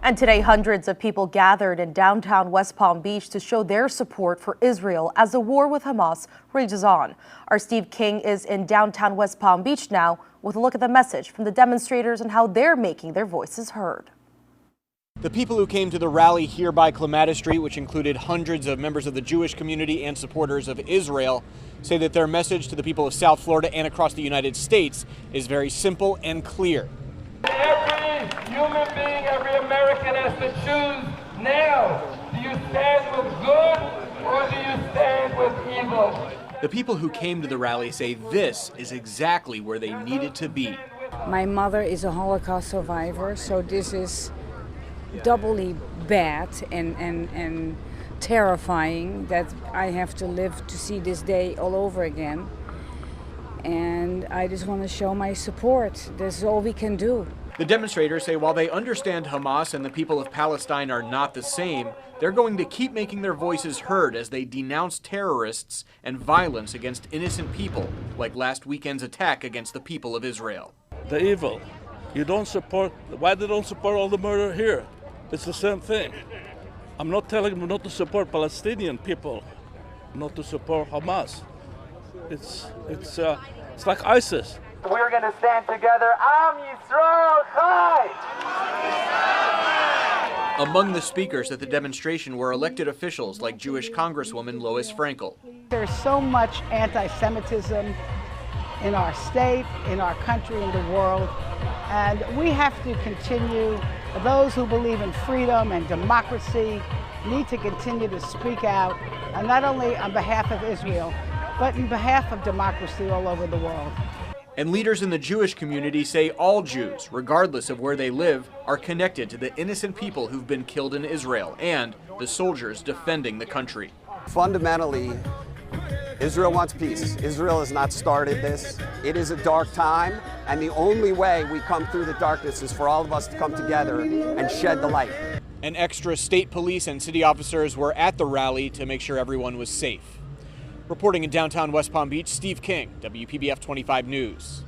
And today, hundreds of people gathered in downtown West Palm Beach to show their support for Israel as the war with Hamas rages on. Our Steve King is in downtown West Palm Beach now with a look at the message from the demonstrators and how they're making their voices heard. The people who came to the rally here by Clematis Street, which included hundreds of members of the Jewish community and supporters of Israel, say that their message to the people of South Florida and across the United States is very simple and clear. Every human being, every American has to choose now. Do you stand with good or do you stand with evil? The people who came to the rally say this is exactly where they needed to be. My mother is a Holocaust survivor, so this is doubly bad and terrifying that I have to live to see this day all over again. And I just want to show my support. This is all we can do. The demonstrators say while they understand Hamas and the people of Palestine are not the same, they're going to keep making their voices heard as they denounce terrorists and violence against innocent people, like last weekend's attack against the people of Israel. The evil. You don't support, why they don't support all the murder here? It's the same thing. I'm not telling them not to support Palestinian people, not to support Hamas. It's like ISIS. We're going to stand together. Am Yisrael Chai! Among the speakers at the demonstration were elected officials like Jewish Congresswoman Lois Frankel. There's so much anti-Semitism in our state, in our country, in the world, and we have to continue. Those who believe in freedom and democracy need to continue to speak out, and not only on behalf of Israel, but on behalf of democracy all over the world. And leaders in the Jewish community say all Jews, regardless of where they live, are connected to the innocent people who've been killed in Israel and the soldiers defending the country. Fundamentally, Israel wants peace. Israel has not started this. It is a dark time, and the only way we come through the darkness is for all of us to come together and shed the light. And extra state police and city officers were at the rally to make sure everyone was safe. Reporting in downtown West Palm Beach, Steve King, WPBF 25 News.